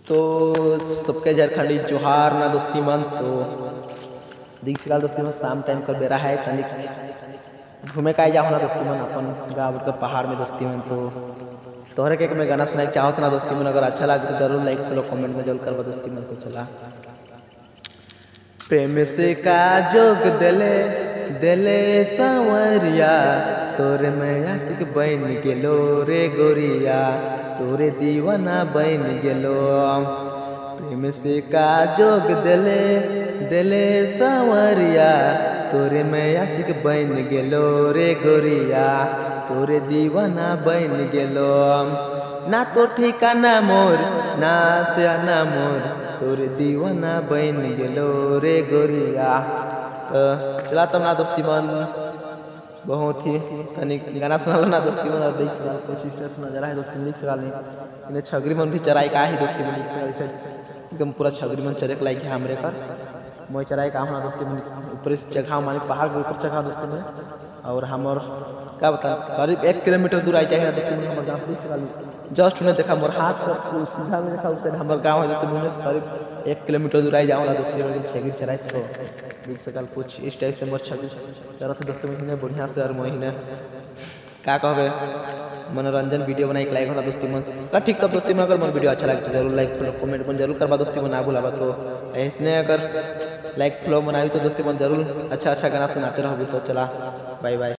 तो सबके झारखंडी जोहार ना दोस्ती मन। तो देख सिकाल दोस्ती मन शाम टाइम कर बेरा है तनिक घूमे का जाओ ना दोस्ती मन अपन गाँव कर पहाड़ में दोस्ती मन। तो तोहरे के मैं गाना सुनाई चाहत ना दोस्ती मन, अगर अच्छा लगे तो जरूर लाइक फॉलो कमेंट में जरूर करवा दोस्ती मन। तो चला प्रेम से का जोग दिले दिले सांवरिया, तोरे मैं आशिक बन गेलो रे गोरिया, तोरे दीवाना बन गेलो। प्रेम से का जोग दिले दिले सांवरिया, तोरे मैं आशिक बन गेलो रे गोरिया, तोरे दीवाना बन गेलो। ना तो ठिकाना मोर ना सियाना मोर, तोरे दीवाना बन गेलो रे गोरिया। तो चला तब ना दोस्ती मन बहुत ही तनिक गाना सुना लो ना दोस्ती मन। और देख सकाल कुछ स्टेप्स नजर है दोस्ती लिख सकाल नहीं इन्हें छगरी मन भी चराई का ही दोस्ती मन लिख सकाल एकदम पूरा छगरी मन चरे लाइक है हमरे कर मोई चराई का हम ना दोस्ती मन ऊपर जगह माने पहाड़ के ऊपर जगह दोस्ती मन। और हमर क्या बता करीब 1 किलोमीटर दूर आई जाए दोस्ती मन हमर गाँव लिख सकाल जस्ट उन्हें देखा मोर हाथ पर सीधा में देखा उससे हमारे गाँव है दोस्ती मन से करीब 1 किलोमीटर दूर आई जाऊँ ना दोस्ती मन छगरी चराई। तो देख सकाल कुछ इस टाइप से मोर छगरी चरा था दोस्तों महीने बढ़िया से और महीने क्या कहबे मनोरंजन वीडियो बनाई लाइक होला दोस्ती मन का ठीक। तब दोस्ती मन अगर मोर वीडियो अच्छा लगे तो जरूर लाइक फॉलो कमेंट मन जरूर करवा दोस्ती मन ना भूलावा। तो ऐसने अगर लाइक फॉलो बनाई तो दोस्ती मन जरूर अच्छा अच्छा गाना सुनाते रहोगे। तो चला बाय बाय।